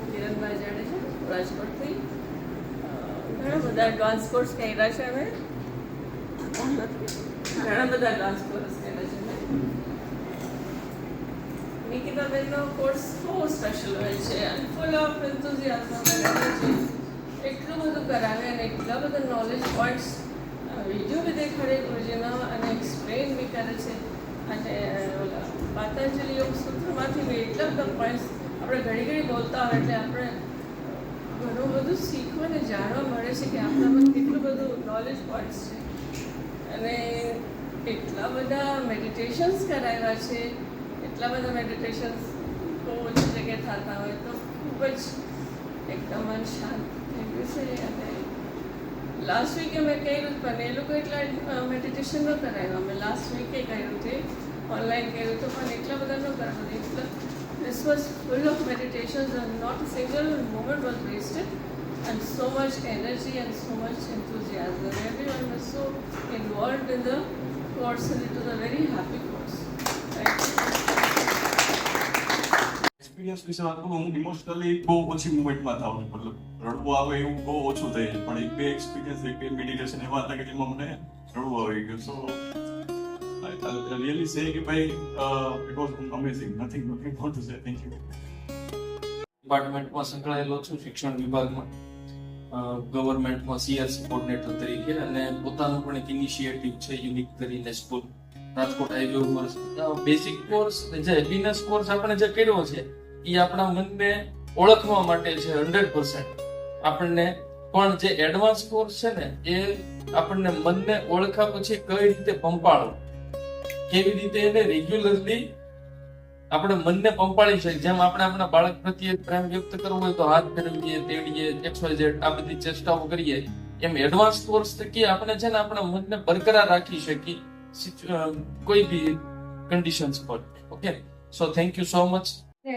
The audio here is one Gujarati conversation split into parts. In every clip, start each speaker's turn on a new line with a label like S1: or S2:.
S1: કિરણભાઈ જાડેજા રાજકોટથી. ઘણા બધા એડવાન્સ કોર્સ કર્યા છે અમે, ઘણા બધા એડવાન્સ કોર્સ કર્યા છે મેં. નિકિતાબેનનો કોર્સ બહુ સ્પેશિયલ હોય છે અને ફૂલ ઓફ એન્થુઝિયાઝમ એટલું બધું કરાવે અને એટલા બધા નોલેજ પોઈન્ટ્સ વિડીયો બી દેખાડે ગુરુજીનો અને એક્સપ્લેન બી કરે છે. અને ઓલા પાતંજલિ યોગ સૂત્રમાંથી બી એટલા બધા પોઈન્ટ્સ આપણે ઘડી ઘડી બોલતા હોય એટલે આપણે ઘણું બધું શીખવા અને જાણવા મળે છે કે આપણામાં કેટલું બધું નોલેજ પોઈન્ટ્સ છે. અને એટલા બધા મેડિટેશન્સ કરાવ્યા છે, એટલા બધા મેડિટેશન્સ બહુ ઓછી જગ્યાએ થતા હોય તો ખૂબ જ એકદમ મન શાંત થઈ ગયું છે. અને લાસ્ટ વીકે મેં કર્યું પણ એ લોકો એટલા મેડિટેશન ન કરાવ્યું. અમે લાસ્ટ વીકે કર્યું છે, ઓનલાઈન કર્યું હતું પણ એટલા બધા ન કરાવ્યું. એટલા this was full of meditations and not a single moment was wasted and so much energy and so much enthusiasm. Everyone was so involved in the course and it was a very happy course. Thank you.
S2: Experience વિશે વાત કરું, હું ઇમોશનલી બહુ ઓછી મુવમેન્ટમાં થાઉં, મતલબ રડવું આવે એવું બહુ ઓછું થાય છે. પણ એક બે એક્સપિરિયન્સ, એક બે મેડિટેશન એવા હતા કે જેમાં મને રડવું આવી ગયું. સો I really say કે ભાઈ it was amazing. Nothing more to say. Thank you.
S3: ડિપાર્ટમેન્ટમાં સંકળાયેલો છું, શિક્ષણ વિભાગમાં ગવર્મેન્ટમાં CRC કોર્ડિનેટર તરીકે, અને પોતાનું પણ એક ઇનિશિયેટિવ છે યુનિક કરીને school Rajkot highway university. Basic course જે હેપીનેસ કોર્સ આપણે જે કર્યો છે એ આપણા મનને ઓળખવા માટે છે 100%. આપણને પણ જે એડવાન્સ કોર્સ છે ને એ આપણને મનને ઓળખ્યા પછી કઈ રીતે પંપાળવું, કેવી રીતે એને રેગ્યુલરલી આપણે મનને પંપાળી શકીએ. જેમ આપણે આપણા બાળક પ્રત્યે પ્રેમ વ્યક્ત કરવો હોય તો હાથ ફેરવીએ, તેડીએ, XYZ આ બધી ચેષ્ટાઓ કરીએ, એમ એડવાન્સ કોર્સ થકી આપણે છે ને આપણા મનને બરકરાર રાખી શકીએ કોઈ બી કન્ડિશન્સ પર. Okay, so thank you so much.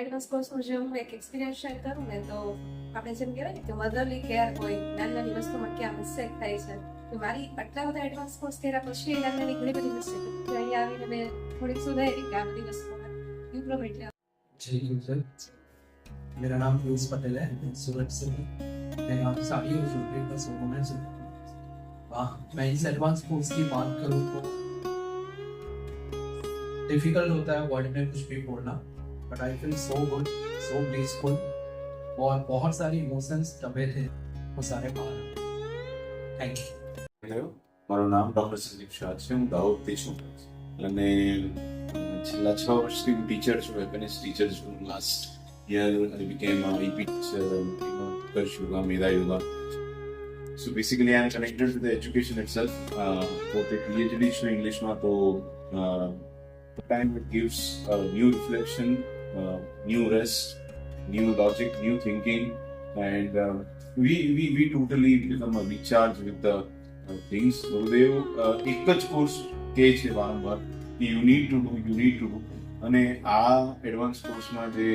S4: Advance કોર્સનો જે હું એક એક્સપિરિયન્સ શેર કરું ને, તો આપણે જેમ કહેવાય ને કે મધરલી કેર હોય, નાની નાની વસ્તુમાં ક્યાં મિસ્ટેક થાય છે. તો મારી આટલા બધા એડવાન્સ કોર્સ કર્યા પછી નાની નાની ઘણી બધી મિસ્ટેક હતી. અહીંયા આવીને મેં થોડીક સુધારી કે આ બધી વસ્તુમાં इम्प्रूवमेंट लिया।
S5: जी सर, मेरा नाम पीयूष पटेल है, सूरत से। मैं यहाँ पे साड़ी और ज्वेलरी का शोरूम है। मैं इस एडवांस कोर्स की बात करूँ तो डिफिकल्ट होता है वर्ड में कुछ भी बोलना, but I feel so good, so blissful, और बहुत सारी इमोशंस दबे थे वो सारे बाहर। Thank you.
S6: મારું નામ ડોક્ટર સંદીપ શાહ છે, હું દાહોદથી છું અને છેલ્લા 6 વર્ષથી હું ટીચર છું, એપીએનએસ ટીચર છું. Last year I became a EP teacher, Utkarsh Yoga, Meda Yoga. So basically I am connected to the education itself. પોતે PhD છું ઇંગ્લિશમાં, તો time it gives new reflection, new rest, new logic, new thinking, and we totally become a recharge with the things. ગુરુદેવ એક જ કોર્સ કહે છે વારંવાર કે યુ નીડ ટુ ડુ, અને આ એડવાન્સ કોર્સમાં જે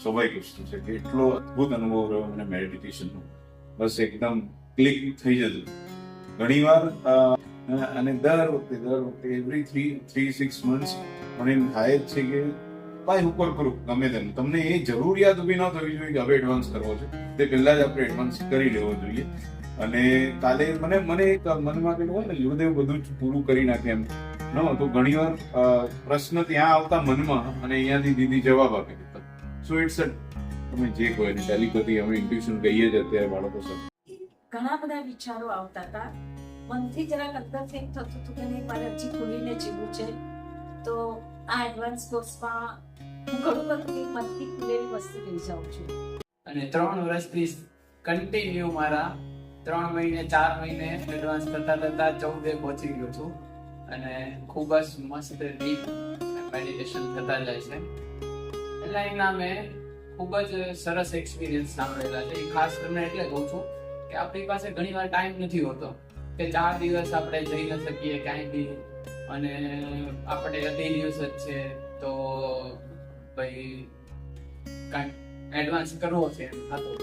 S6: સ્વાભાવિક વસ્તુ છે કે એટલો અદ્ભુત અનુભવ રહ્યો મને મેડિટેશનનો. બસ એકદમ ક્લિક થઈ જતું ઘણીવાર. અને દર વખતે એવરી 3-6 months મને એમ થાય જ છે કે ભાઈ ઉપર કરું ગમે તેમ. તમને એ જરૂરિયાત ઊભી ન થવી જોઈએ કે હવે એડવાન્સ કરવો છે, તે પહેલા જ આપણે એડવાન્સ કરી લેવો જોઈએ. અને કાલે મને એક મનમાં પેલું હોય ને, ગુરુદેવ બધું જ પૂરું કરી નાખે એમ ન, તો ઘણીવાર પ્રશ્ન ત્યાં આવતા મનમાં અને અહીંયાથી દીદી જવાબ આપી દેતા. સો ઇટ્સ તમે જે કહો એને ટેલિપેથી, અમે ઇન્ટ્યુશન કહીએ જ અત્યારે બાળકો સાથે.
S7: ઘણા બધા વિચારો આવતા હતા, મનથી જરાક અંદરથી એમ થતું હતું કે નહીં, મારે હજી ખુલીને જીવવું છે. તો આ એડવાન્સ કોર્સમાં હું ઘણું બધું મનથી ખુલેલી વસ્તુ લઈ જાઉં છું.
S8: અને 3 વર્ષથી કન્ટિન્યુ મારા 3 મહિને 4 મહિને એડવાન્સ થતા 14 પહોંચી ગયો છું. અને ખૂબ જ મસ્ત ડીપ મેડિટેશન થતા જાય છે. એટલે એના મેં ખૂબ જ સરસ એક્સપિરિયન્સ સાંભળેલા છે. એ ખાસ તમને એટલે કહું છું કે આપણી પાસે ઘણી વાર ટાઈમ નથી હોતો કે 4 દિવસ આપણે જઈ ન શકીએ કાંઈ બી, અને આપણે 2 દિવસ જ છે તો ભાઈ કાંઈ એડવાન્સ કરવો છે એમ થતું.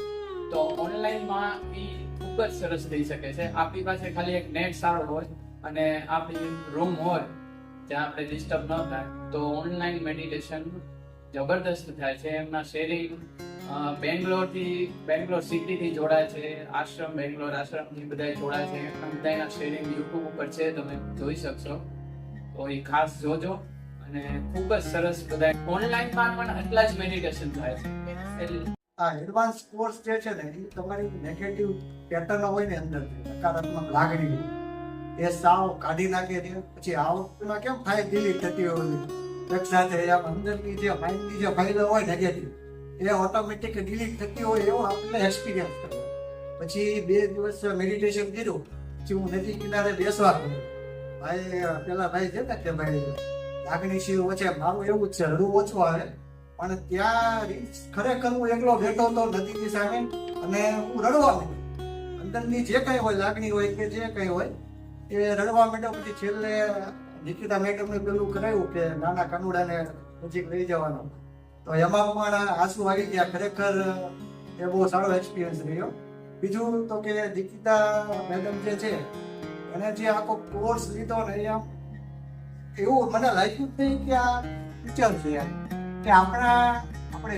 S8: તો ઓનલાઈનમાં એ ખૂબ જ સરસ થઈ શકે છે. આપણી પાસે ખાલી એક નેટ સારો હોય અને આપણી રૂમ હોય જ્યાં આપણે ડિસ્ટર્બ ન થાય, તો ઓનલાઈન મેડિટેશન જબરદસ્ત થાય છે. એમના શેરિંગ બેંગ્લોર સિટીથી જોડાય છે, બેંગ્લોર આશ્રમથી બધા જોડાય છે. એમના બધાના શેરિંગ યુટ્યુબ ઉપર છે, તમે જોઈ શકશો. તો એ ખાસ જોજો. અને ખૂબ જ સરસ બધા ઓનલાઈનમાં પણ એટલા જ મેડિટેશન થાય છે.
S9: આ એડવાન્સ કોર્સ જે છે ને એ તમારી નેગેટિવ પેટર્ન હોય ને અંદર નકારાત્મક લાગણી એ સાવ કાઢી નાખે છે. પછી આ વખતમાં કેમ ફાઇલ ડિલીટ થતી હોય એક સાથે આમ અંદરની જે માઇન્ડની જે ફાઇલો હોય નેગેટિવ એ ઓટોમેટિક ડિલીટ થતી હોય એવો આપણને એક્સપિરિયન્સ કર્યો. પછી 2 દિવસ મેડિટેશન કર્યું, પછી હું નદી કિનારે બેસવા ગયો. પેલા ભાઈ છે ને કે ભાઈ લાગણીશીલ ઓછે, મારું એવું જ છે, રડવું ઓછું આવે. પણ ત્યાં ખરેખર હું એકલો બેઠો હતો નદીની સામે અને હું રડવા માંડ્યો. અંદરની જે કંઈ હોય લાગણી હોય કે જે કંઈ હોય એ રડવા માંડ્યો. પછી છેલ્લે નિકિતા મેડમને પેલું કરાયું કે નાના કાનુડાને નજીક લઈ જવાનો, તો એમાં પણ આંસુ આવી ગયા. ખરેખર એ બહુ સારો એક્સપિરિયન્સ રહ્યો. બીજું તો કે નિકિતા મેડમ જે છે એને જે આખો કોર્સ લીધો ને એ એવું મને લાગ્યું જ નહીં કે આ ટીચર છે કે આપણે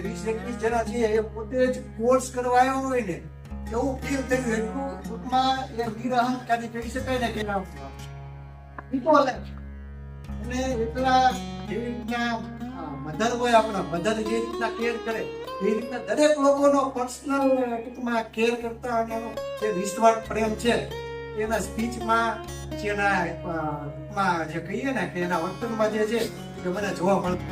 S9: 20-21 જણા છીએ એ પોતે જ કોર્સ કરવા આવ્યો હોય ને એવું ફીલ થયું. એટલું ટૂંકમાં એ નિરહંકારી કહી શકાય ને કે અને એટલા એવી રીતના મધર હોય, આપણા મધર જે રીતના કેર કરે એ રીતના દરેક લોકોનો પર્સનલ ટૂંકમાં કેર કરતા અને એનો જે નિસ્વાર્થ પ્રેમ છે એના સ્પીચમાં જેના ટૂંકમાં જે કહીએ ને કે એના વર્તનમાં જે છે એ મને જોવા મળતું.